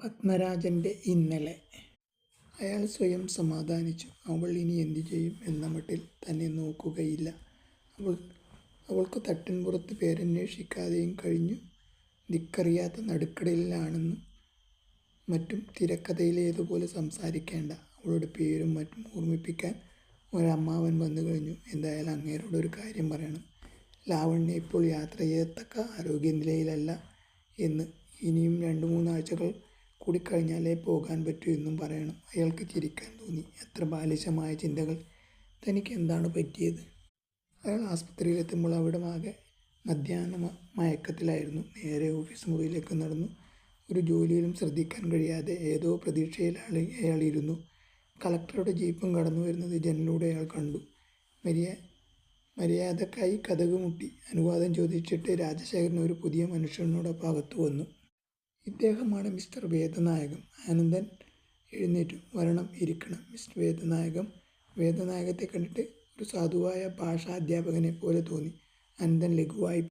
പത്മരാജൻ്റെ ഇന്നലെ. അയാൾ സ്വയം സമാധാനിച്ചു. അവൾ ഇനി എന്തു ചെയ്യും എന്ന മട്ടിൽ തന്നെ നോക്കുകയില്ല. അവൾക്ക് തട്ടിൻപുറത്ത് പേരന്വേഷിക്കാതെയും കഴിഞ്ഞു. ദിക്കറിയാത്ത നടുക്കടലിലാണെന്നും മറ്റും തിരക്കഥയിലേതുപോലെ സംസാരിക്കേണ്ട. അവളുടെ പേരും മറ്റും ഓർമ്മിപ്പിക്കാൻ ഒരമ്മാവൻ വന്നു കഴിഞ്ഞു. എന്തായാലും അങ്ങേരോട് ഒരു കാര്യം പറയണം. ലാവണ്യ ഇപ്പോൾ യാത്ര ചെയ്യത്തക്ക ആരോഗ്യനിലയിലല്ല എന്ന്. ഇനിയും 2-3 ആഴ്ചകൾ കൂടി കഴിഞ്ഞാലേ പോകാൻ പറ്റൂ എന്നും പറയണം. അയാൾക്ക് ചിരിക്കാൻ തോന്നി. എത്ര ബാലിശമായ ചിന്തകൾ! തനിക്ക് എന്താണ് പറ്റിയത്? അയാൾ ആസ്പത്രിയിലെത്തുമ്പോൾ അവിടമാകെ മധ്യാഹ്ന മയക്കത്തിലായിരുന്നു. നേരെ ഓഫീസ് മുറിയിലേക്ക് നടന്നു. ഒരു ജോലിയിലും ശ്രദ്ധിക്കാൻ കഴിയാതെ ഏതോ പ്രതീക്ഷയിൽ അയാൾ ഇരുന്നു. കളക്ടറുടെ ജീപ്പും കടന്നു വരുന്നത് ജനലിലൂടെ അയാൾ കണ്ടു. മര്യാദക്കായി കതക് മുട്ടി. അനുവാദം ചോദിച്ചിട്ട് രാജശേഖരൻ ഒരു പുതിയ മനുഷ്യനോടൊപ്പം അകത്തു വന്നു. ഇദ്ദേഹമാണ് മിസ്റ്റർ വേദനായകം. ആനന്ദൻ എഴുന്നേറ്റു. വരണം, ഇരിക്കണം. മിസ്റ്റർ വേദനായകം. വേദനായകത്തെ കണ്ടിട്ട് ഒരു സാധുവായ ഭാഷാധ്യാപകനെ പോലെ തോന്നി. ആനന്ദൻ ലഘുവായി